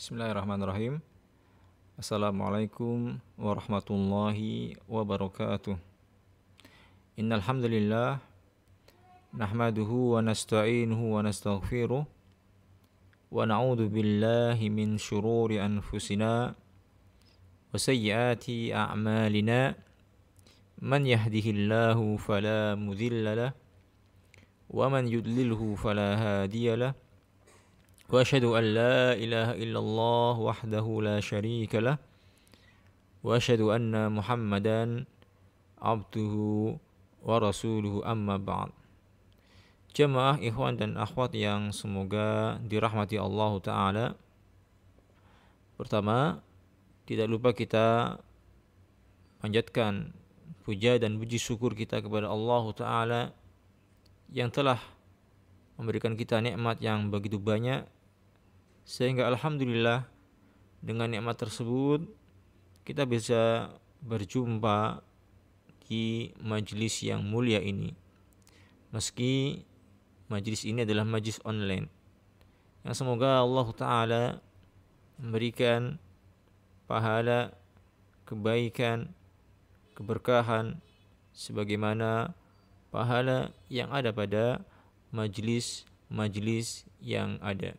Bismillahirrahmanirrahim. Assalamualaikum warahmatullahi wabarakatuh. Innal hamdalillah nahmaduhu wa nasta'inuhu wa nastaghfiruh wa na'udzu billahi min shururi anfusina wa sayyiati a'malina. Man yahdihillahu fala mudilla lahu wa man yudlilhu fala hadiya lahu. Wa asyhadu an la ilaha illallah wahdahu la syarika lah wa asyhadu anna Muhammadan abduhu wa rasuluhu amma ba'd. Jamaah ikhwan dan akhwat yang semoga dirahmati Allah Ta'ala. Pertama, tidak lupa kita panjatkan puja dan puji syukur kita kepada Allah Ta'ala yang telah memberikan kita nikmat yang begitu banyak, sehingga alhamdulillah dengan nikmat tersebut kita bisa berjumpa di majelis yang mulia ini. Meski majelis ini adalah majelis online, yang semoga Allah Ta'ala memberikan pahala, kebaikan, keberkahan sebagaimana pahala yang ada pada majelis yang ada.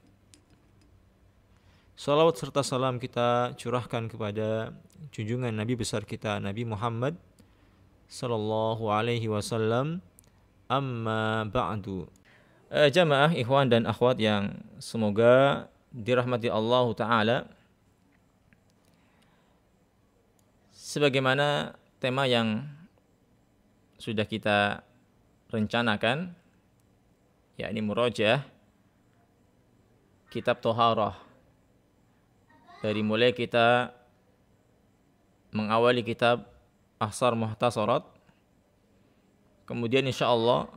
Salawat serta salam kita curahkan kepada junjungan Nabi besar kita, Nabi Muhammad sallallahu alaihi wasallam. Amma ba'du. Jamaah ikhwan dan akhwat yang semoga dirahmati Allah Ta'ala. Sebagaimana tema yang sudah kita rencanakan, yakni murajaah kitab Thaharah. Dari mulai kita mengawali kitab Ahsar Muhtasarat, kemudian insyaallah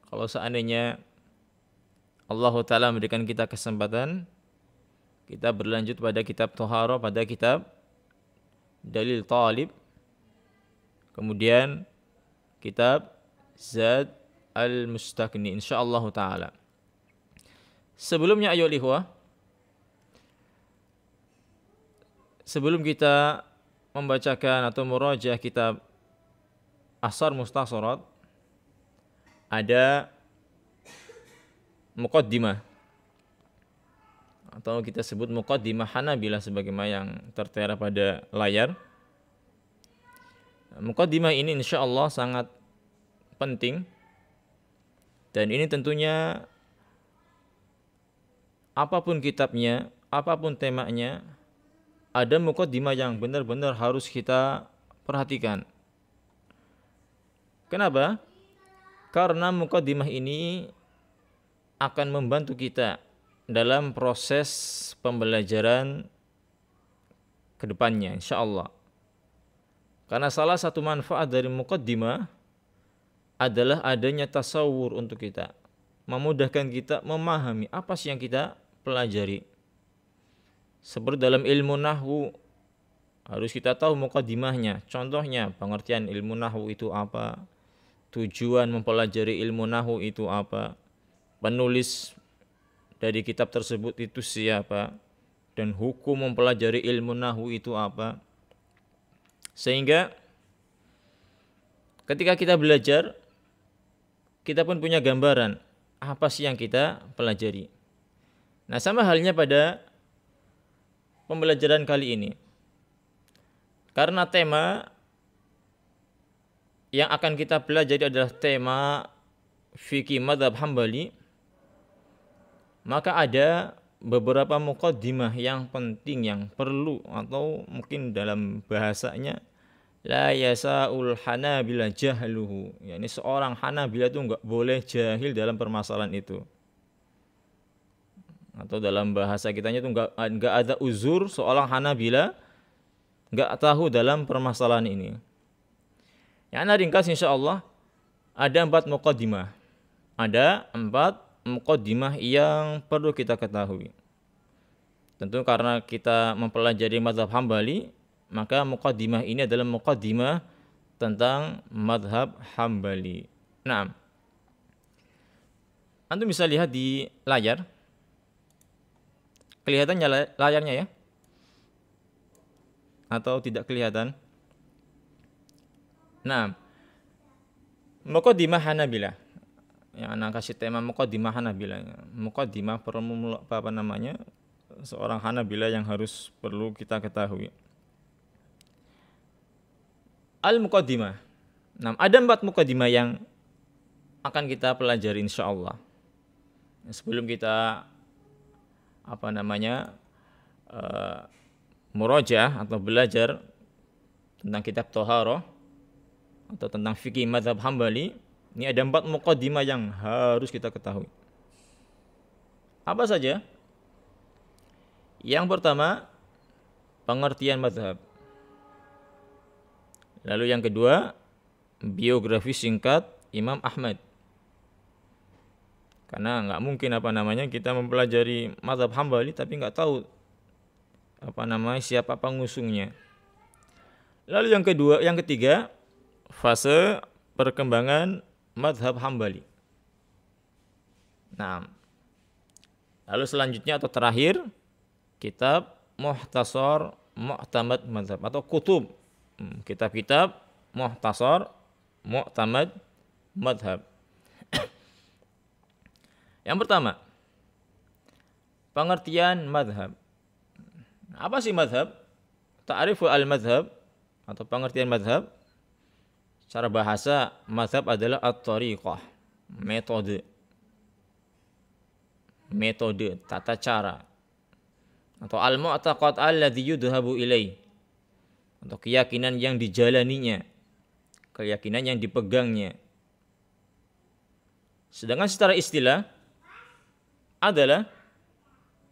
kalau seandainya Allah Ta'ala memberikan kita kesempatan, kita berlanjut pada kitab Thaharah, pada kitab Dalil Talib, kemudian kitab Zad Al-Mustaqni insyaallah Ta'ala. Sebelumnya ayyuhal ikhwah, sebelum kita membacakan atau murajaah kitab Ahsar Muhtasarat, ada muqaddimah atau kita sebut muqaddimah Hanabilah sebagaimana yang tertera pada layar. Muqaddimah ini insyaallah sangat penting, dan ini tentunya apapun kitabnya, apapun temanya, ada muqaddimah yang benar-benar harus kita perhatikan. Kenapa? Karena muqaddimah ini akan membantu kita dalam proses pembelajaran ke depannya insyaallah. Karena salah satu manfaat dari muqaddimah adalah adanya tasawur untuk kita, memudahkan kita memahami apa sih yang kita pelajari. Seperti dalam ilmu nahwu, harus kita tahu muqaddimahnya. Contohnya, pengertian ilmu nahwu itu apa, tujuan mempelajari ilmu nahwu itu apa, penulis dari kitab tersebut itu siapa, dan hukum mempelajari ilmu nahwu itu apa. Sehingga ketika kita belajar, kita pun punya gambaran apa sih yang kita pelajari. Nah, sama halnya pada pembelajaran kali ini. Karena tema yang akan kita pelajari adalah tema fikih mazhab Hambali, maka ada beberapa muqaddimah yang penting yang perlu, atau mungkin dalam bahasanya la yasaul hanabila jahluhu, yakni seorang Hanabila itu enggak boleh jahil dalam permasalahan itu. Atau dalam bahasa kitanya itu enggak ada uzur seorang Hanabila enggak tahu dalam permasalahan ini. Yang ringkas insyaallah ada 4 muqaddimah. Ada 4 muqaddimah yang perlu kita ketahui. Tentu karena kita mempelajari mazhab Hambali, maka muqaddimah ini adalah muqaddimah tentang mazhab Hambali. Nah, antum bisa lihat di layar Kelihatannya layarnya ya? Atau tidak kelihatan? Nah, Muqaddimah Hanabilah. Yang anak kasih tema Muqaddimah Hanabilah. Muqaddimah apa namanya? Seorang Hanabilah yang harus perlu kita ketahui. Al-Muqaddimah. Nah, ada 4 muqaddimah yang akan kita pelajari insyaallah. Sebelum kita murojaah atau belajar tentang kitab Thaharah atau tentang fikih mazhab Hambali, ini ada 4 muqaddimah yang harus kita ketahui. Apa saja? Yang pertama, pengertian mazhab. Lalu yang kedua, biografi singkat Imam Ahmad. Karena nggak mungkin kita mempelajari mazhab Hambali tapi nggak tahu siapa pengusungnya. Lalu yang ketiga, fase perkembangan mazhab Hambali. Nah, lalu selanjutnya atau terakhir, kitab Muhtasar Mu'tamad Mazhab atau kutub, kitab-kitab Muhtasar Mu'tamad Mazhab. Yang pertama, pengertian mazhab. Apa sih mazhab? Ta'rifu al-mazhab atau pengertian mazhab. Secara bahasa, mazhab adalah at-tariqah, metode, tata cara. Atau al-mu'taqad alladhi yudhabu ilaih, atau keyakinan yang dijalaninya, keyakinan yang dipegangnya. Sedangkan secara istilah adalah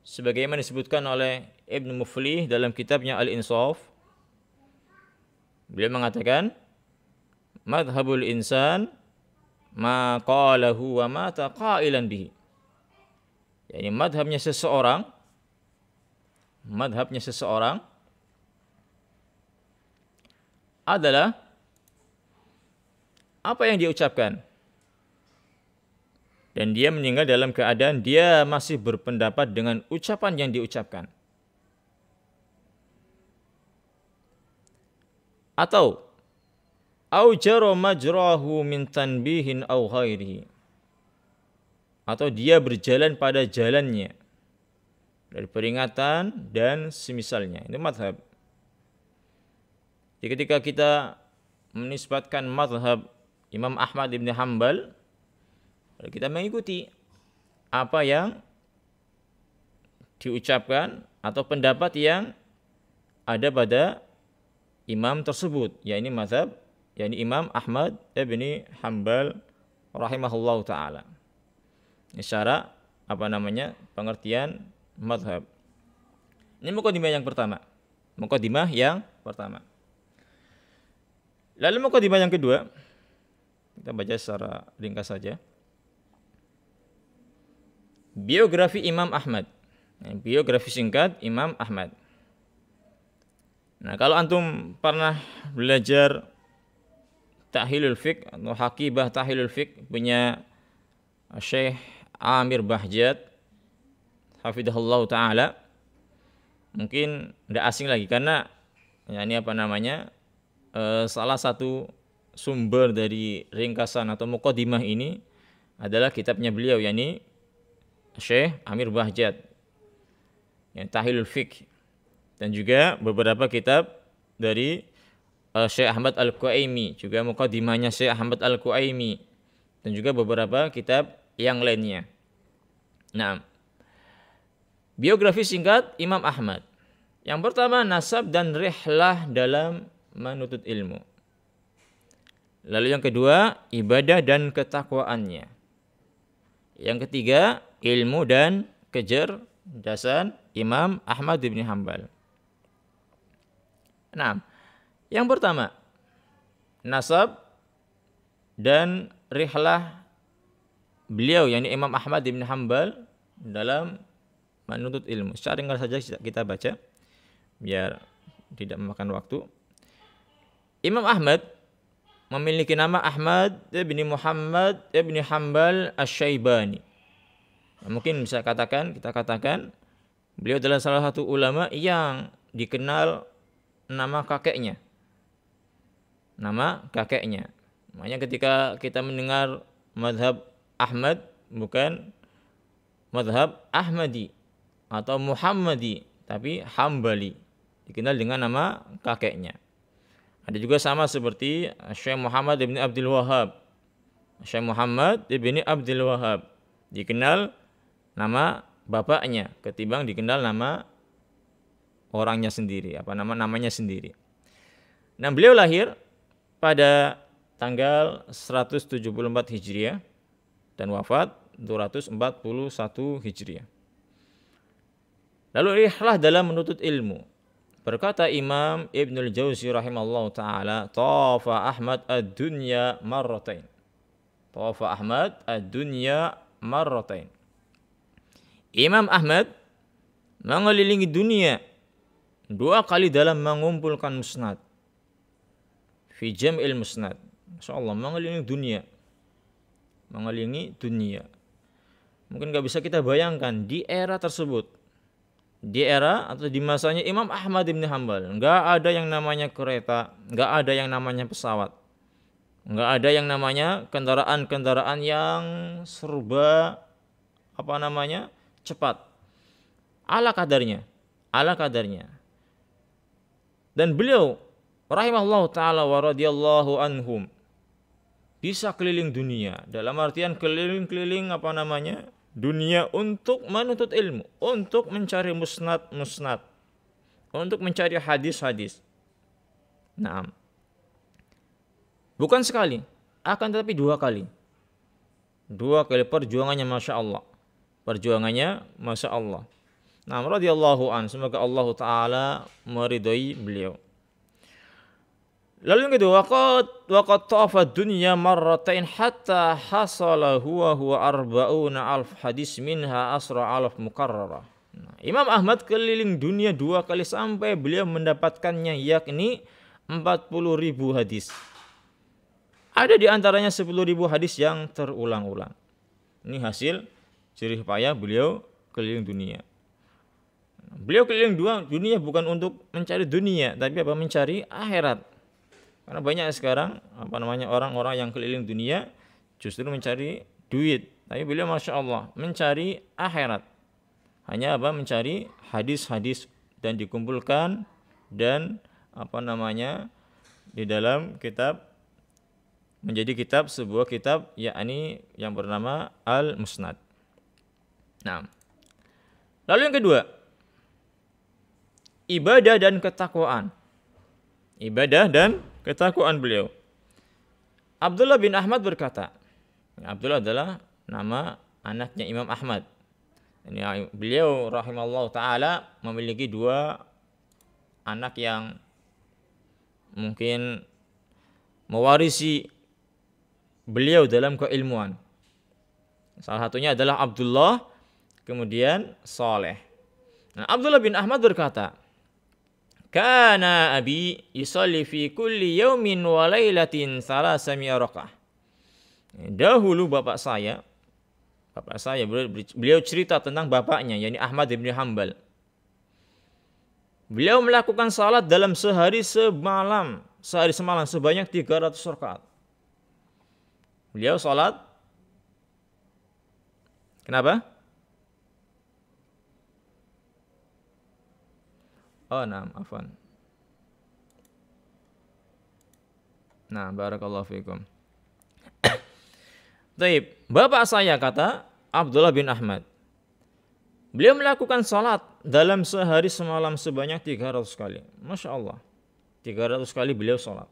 sebagaimana disebutkan oleh Ibnu Muflih dalam kitabnya Al-Insaf. Beliau mengatakan, madhabul insan ma qalahu wa mata qailan bihi. Yani madhabnya seseorang adalah apa yang dia ucapkan, dan dia meninggal dalam keadaan dia masih berpendapat dengan ucapan yang diucapkan. Atau jara majrahu min tanbihin aw ghairihi, atau dia berjalan pada jalannya dari peringatan dan semisalnya. Ini mazhab. Jadi ketika kita menisbatkan mazhab Imam Ahmad ibn Hanbal, kita mengikuti apa yang diucapkan atau pendapat yang ada pada imam tersebut, yakni mazhab, yakni Imam Ahmad ibn Hanbal rahimahullahu taala. Ini secara pengertian mazhab. Ini muqaddimah yang pertama. Lalu muqaddimah yang kedua, kita baca secara ringkas saja. Biografi Imam Ahmad. Biografi singkat Imam Ahmad. Nah, kalau antum pernah belajar Tahilul Fiqh atau Hakibah Tahilul Fiqh punya Syekh Amir Bahjat hafidhahullah taala, mungkin tidak asing lagi karena salah satu sumber dari ringkasan atau muqaddimah ini adalah kitabnya beliau, yakni Syekh Amir Bahjat yang Tahilul Fiqh, dan juga beberapa kitab dari Syekh Ahmad Al-Quaimi, juga muqaddimahnya Syekh Ahmad Al-Quaimi, dan juga beberapa kitab yang lainnya. Nah, biografi singkat Imam Ahmad. Yang pertama, nasab dan rihlah dalam menuntut ilmu. Lalu yang kedua, ibadah dan ketakwaannya. Yang ketiga, ilmu dan kecerdasan Imam Ahmad bin Hanbal. Nah, yang pertama, nasab dan rihlah beliau, yakni Imam Ahmad bin Hanbal dalam menuntut ilmu. Secara ringkas saja kita baca biar tidak memakan waktu. Imam Ahmad memiliki nama Ahmad bin Muhammad bin Hanbal Asy-Syaibani. Mungkin kita katakan Beliau adalah salah satu ulama yang dikenal nama kakeknya. Nama kakeknya. Makanya ketika kita mendengar mazhab Ahmad, bukan mazhab Ahmadi atau Muhammadi, tapi Hambali. Dikenal dengan nama kakeknya. Ada juga sama seperti Syekh Muhammad bin Abdul Wahhab. Syekh Muhammad bin Abdul Wahhab dikenal nama bapaknya ketimbang dikenal nama orangnya sendiri, namanya sendiri. Nah, beliau lahir pada tanggal 174 Hijriah dan wafat 241 Hijriah. Lalu ikhlas dalam menuntut ilmu. Berkata Imam Ibnul Jauzi rahimallahu taala, "Tafa Ahmad ad-dunya marratain." Tafa Ahmad ad-dunya marratain. Imam Ahmad mengelilingi dunia 2 kali dalam mengumpulkan musnad. Fi jam'il musnad. Masyaallah, mengelilingi dunia. Mengelilingi dunia. Mungkin enggak bisa kita bayangkan di era tersebut. Di era atau di masanya Imam Ahmad bin Hanbal, enggak ada yang namanya kereta, enggak ada yang namanya pesawat. Enggak ada yang namanya kendaraan-kendaraan yang serba cepat. Ala kadarnya. Dan beliau rahimahullahu taala wa radhiyallahu anhum bisa keliling dunia, dalam artian keliling-keliling dunia untuk menuntut ilmu, untuk mencari musnad, untuk mencari hadis-hadis. Naam. Bukan sekali, akan tetapi 2 kali. 2 kali perjuangannya Masya Allah. Nah, radhiyallahu an, semoga Allah taala meridai beliau. Lalu yang kedua, waqad tafa dunya marratain hatta hasala huwa arba'una alf hadis minha asra alf mukarrarah. Nah, Imam Ahmad keliling dunia 2 kali sampai beliau mendapatkannya, yakni 40.000 hadis. Ada di antaranya 10.000 hadis yang terulang-ulang. Ini hasil jerih payah beliau keliling dunia. Beliau keliling dunia bukan untuk mencari dunia, tapi mencari akhirat. Karena banyak sekarang orang-orang yang keliling dunia justru mencari duit, tapi beliau Masya Allah mencari akhirat. Hanya mencari hadis-hadis dan dikumpulkan dan di dalam kitab, menjadi sebuah kitab, yakni yang bernama Al-Musnad. Nah, lalu yang kedua, ibadah dan ketakwaan beliau. Abdullah bin Ahmad berkata, Abdullah adalah nama anaknya Imam Ahmad. Ini beliau rahimallahu taala memiliki 2 anak yang mungkin mewarisi beliau dalam keilmuan. Salah satunya adalah Abdullah, kemudian Saleh. Nah, Abdullah bin Ahmad berkata, "Kana abi yusalli fi kulli yaumin wa lailatin 300 raka'ah." Dahulu bapak saya beliau cerita tentang bapaknya, yakni Ahmad bin Hanbal. Beliau melakukan salat dalam sehari semalam sebanyak 300 rakaat. Beliau salat, kenapa? Oh, afwan. Nah, barakallahu fikum. Baik, bapak saya, kata Abdullah bin Ahmad, beliau melakukan salat dalam sehari semalam sebanyak 300 kali. Masya Allah, 300 kali beliau salat.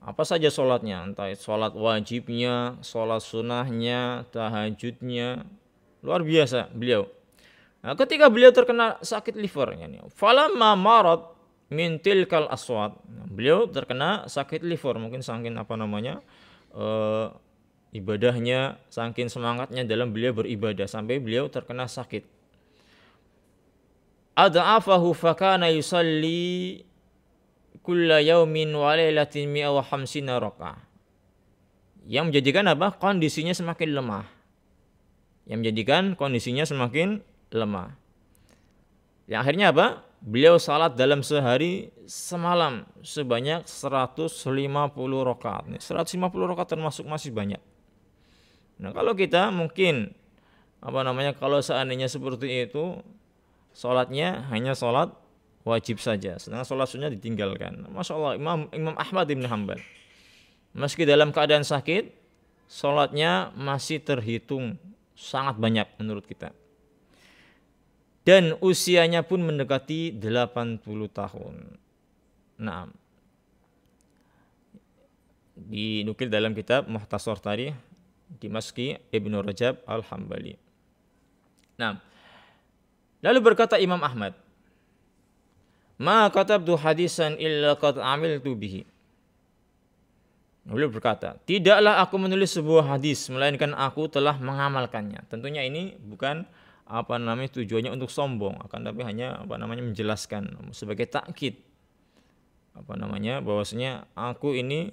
Apa saja salatnya, entah salat wajibnya, salat sunnahnya, tahajudnya, luar biasa beliau. Nah, ketika beliau terkena sakit liver, falamma marad min tilkal aswat, beliau terkena sakit liver, mungkin saking ibadahnya, saking semangatnya dalam beliau beribadah sampai beliau terkena sakit. Ad'afahu fakana yusalli kulla yaumin wa lailatin 150 raka'ah. Yang menjadikan kondisinya semakin lemah. Yang akhirnya apa? Beliau salat dalam sehari semalam sebanyak 150 rakaat. 150 rakaat termasuk masih banyak. Nah, kalau kita mungkin kalau seandainya seperti itu, salatnya hanya salat wajib saja, sedangkan salat sunnah ditinggalkan. Masya Allah, Imam Ahmad bin Hanbal, meski dalam keadaan sakit, salatnya masih terhitung sangat banyak menurut kita. Dan usianya pun mendekati 80 tahun. Nah, dinukil dalam kitab Mukhtasar Tarikh Dimashqi Ibnu Rajab Al-Hambali. Nah, lalu berkata Imam Ahmad, "Ma katabtu hadisan illa qad amiltu bihi." Beliau berkata, tidaklah aku menulis sebuah hadis melainkan aku telah mengamalkannya. Tentunya ini bukan tujuannya untuk sombong, akan tapi hanya menjelaskan sebagai takkid bahwasanya aku ini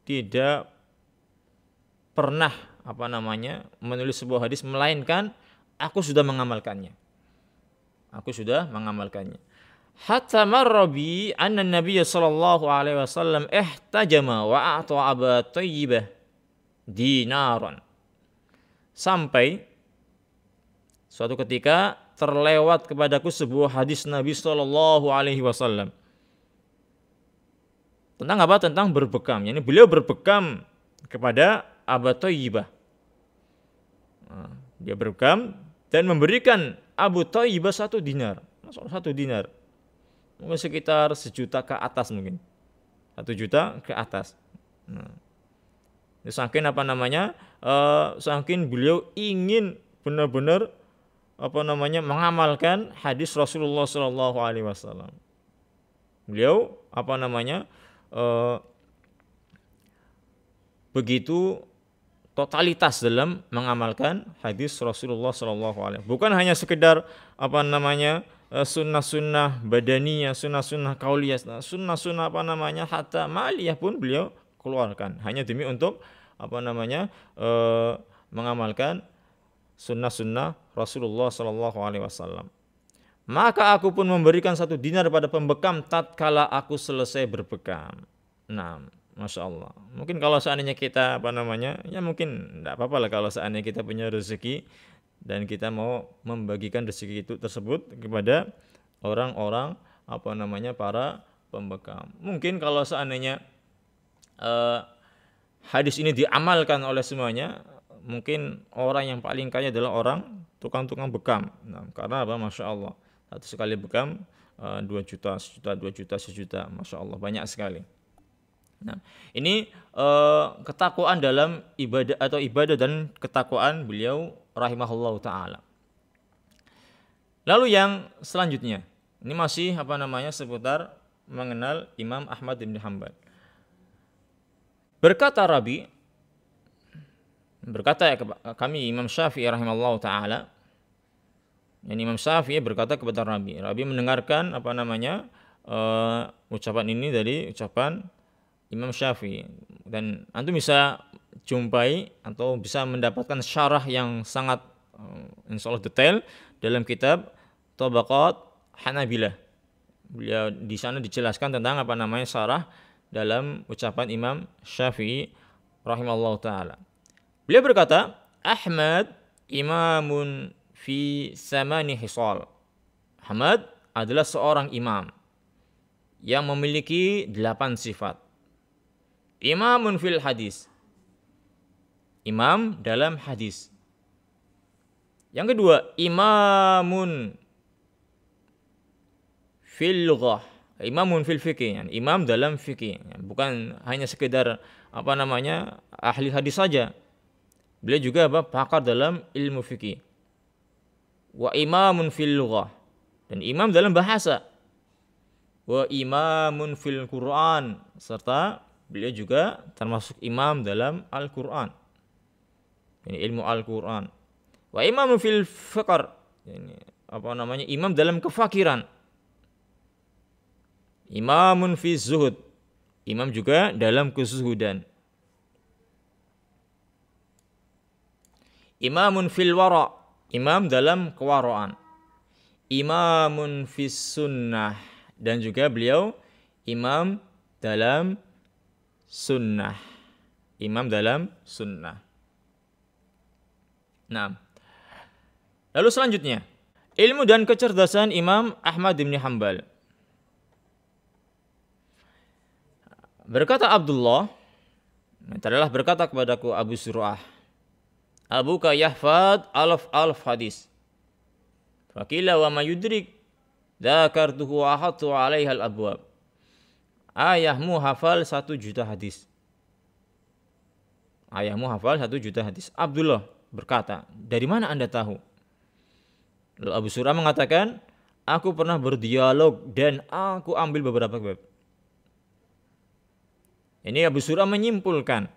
tidak pernah menulis sebuah hadis melainkan aku sudah mengamalkannya. Hatta marrabi anna Nabiy sallallahu alaihi wasallam ihtajama wa a'ta Aba Thayyibah dinaran. Sampai suatu ketika terlewat kepadaku sebuah hadis Nabi sallallahu alaihi wasallam. Tentang apa? Tentang berbekam. Yani beliau berbekam kepada Aba Thayyibah. Dia berbekam dan memberikan Abu Thayyibah 1 dinar. 1 dinar. Mungkin sekitar 1 juta ke atas mungkin. 1 juta ke atas. Nah, saking saking beliau ingin benar-benar mengamalkan hadis Rasulullah sallallahu alaihi wasallam. Beliau begitu totalitas dalam mengamalkan hadis Rasulullah sallallahu alaihi wasallam. Bukan hanya sekedar sunnah-sunnah badaniyah, sunnah-sunnah qauliyah, sunnah-sunnah hatta maliyah pun beliau keluarkan hanya demi untuk mengamalkan sunnah-sunnah Rasulullah sallallahu alaihi wasallam. Maka aku pun memberikan 1 dinar pada pembekam tatkala aku selesai berbekam. Nah, Masya Allah. Mungkin kalau seandainya kita mungkin tidak apa-apa lah kalau seandainya kita punya rezeki dan kita mau membagikan rezeki itu tersebut kepada orang-orang para pembekam. Mungkin kalau seandainya hadis ini diamalkan oleh semuanya, mungkin orang yang paling kaya adalah orang tukang-tukang bekam. Nah, karena apa? Masya Allah, 1 sekali bekam 2 juta, 1 juta, 2 juta, 1 juta, Masya Allah, banyak sekali. Nah, ini ketakwaan dalam ibadah dan ketakwaan beliau rahimahullahu taala. Lalu yang selanjutnya, ini masih seputar mengenal Imam Ahmad bin Hanbal. Berkata kami Imam Syafi'i rahimahullahu taala, Imam Syafi'i berkata kepada Rabi mendengarkan ucapan ini dari ucapan Imam Syafi'i, dan antum bisa jumpai atau bisa mendapatkan syarah yang sangat insyaallah detail dalam kitab Tabaqat Hanabilah. Beliau di sana dijelaskan tentang syarah dalam ucapan Imam Syafi'i rahimahullahu taala. Beliau berkata, Ahmad imamun fi samani hisal. Ahmad adalah seorang imam yang memiliki 8 sifat. Imamun fil hadis, imam dalam hadis. Yang kedua, imamun fil lughah, imamun fil fikih, imam dalam fikih. Bukan hanya sekedar ahli hadis saja. Beliau juga pakar dalam ilmu fikih. Wa imamun fil lughah, dan imam dalam bahasa. Wa imamun fil Quran, serta beliau juga termasuk imam dalam Al-Quran. Ini ilmu Al-Quran. Wa imamun fil fiqr, ini imam dalam kefakiran. Imamun fi zuhud, imam juga dalam kezuhudan. Imamun fil wara, imam dalam kewaraan. imamun fis sunnah, dan juga beliau imam dalam sunnah. Imam dalam sunnah. Nah, lalu selanjutnya, ilmu dan kecerdasan Imam Ahmad bin Hanbal. Berkata Abdullah, telah berkata kepadaku Abu Surah, Abuka yahfad alaf hadis. Fakila wa ma yudrik dzakartuhu wa ahatu 'alaiha al-abwab. Ayahmu hafal 1 juta hadis. Ayahmu hafal 1 juta hadis. Abdullah berkata, dari mana Anda tahu? Lalu Abu Surah mengatakan, aku pernah berdialog dan aku ambil beberapa bab. Ini Abu Surah menyimpulkan,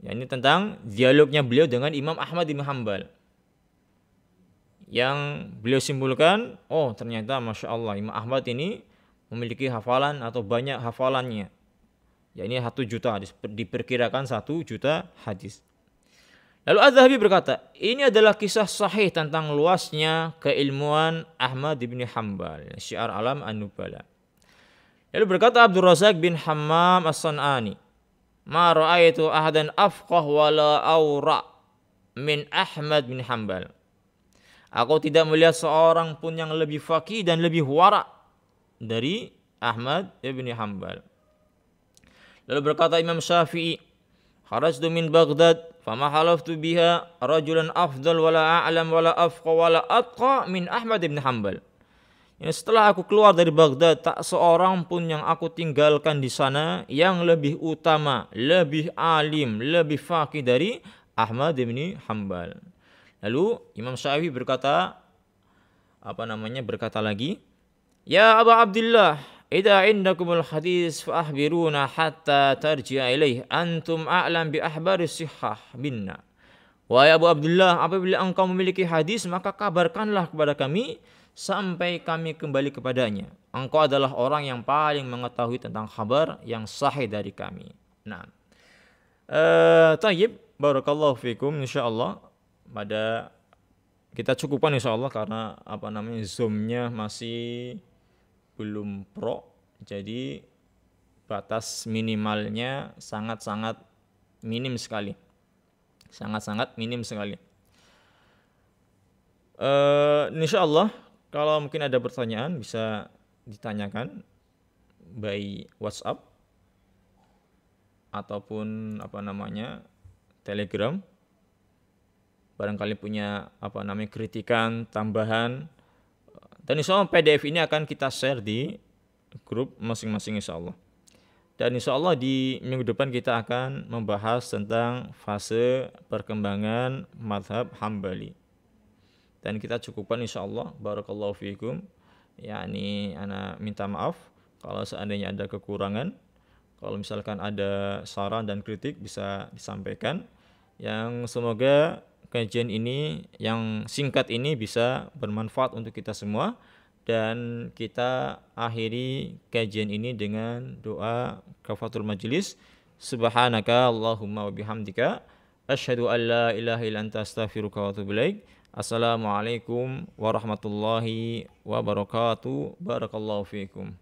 ya, ini tentang dialognya beliau dengan Imam Ahmad bin Hanbal. Yang beliau simpulkan, oh ternyata Masya Allah Imam Ahmad ini memiliki hafalan atau banyak hafalannya. Ya, ini 1 juta hadis, diperkirakan 1 juta hadis. Lalu Az-Zahabi berkata, ini adalah kisah sahih tentang luasnya keilmuan Ahmad bin Hanbal, Syiar Alam An-Nubala. Lalu berkata Abdul Razak bin Hammam As-San'ani, ma ra'aitu ahadan afqah wala awra min Ahmad bin Hanbal. Aku tidak melihat seorang pun yang lebih faqih dan lebih wara dari Ahmad bin Hanbal. Lalu berkata Imam Syafi'i, kharajtu min Baghdad fama halaftu biha rajulan afdal wala a'lam wala afqa wala atqa min Ahmad bin Hanbal. Ya, setelah aku keluar dari Baghdad, tak seorang pun yang aku tinggalkan di sana yang lebih utama, lebih alim, lebih faqih dari Ahmad bin Hanbal. Lalu Imam Syafi'i berkata, berkata lagi, ya Aba Abdullah, idza indakumul hadis fa akhbiruna hatta tarji'a ilaih, antum a'lam bi ahbari sihhah binna. Wahai Abu Abdullah, apabila engkau memiliki hadis, maka kabarkanlah kepada kami sampai kami kembali kepadanya. Engkau adalah orang yang paling mengetahui tentang kabar yang sahih dari kami. Nah, tayyib, barakallahu fikum, insyaallah pada kita cukupkan insyaallah karena Zoom-nya masih belum pro, jadi batas minimalnya sangat-sangat minim sekali. Sangat-sangat minim sekali. Insyaallah kalau mungkin ada pertanyaan bisa ditanyakan by WhatsApp ataupun Telegram. Barangkali punya kritikan, tambahan. Dan insyaallah PDF ini akan kita share di grup masing-masing insyaallah. Dan insyaallah di minggu depan kita akan membahas tentang fase perkembangan mazhab Hambali. Dan kita cukupkan insyaallah, barakallahu fiikum. Yani ana minta maaf kalau seandainya ada kekurangan. Kalau misalkan ada saran dan kritik bisa disampaikan. Yang semoga kajian ini yang singkat ini bisa bermanfaat untuk kita semua. Dan kita akhiri kajian ini dengan doa kafatul majlis. Subhanaka Allahumma wa bihamdika asyhadu an la ilaha illa anta astaghfiruka wa atubu ilaik. Assalamualaikum warahmatullahi wabarakatuh. Barakallahu fiikum.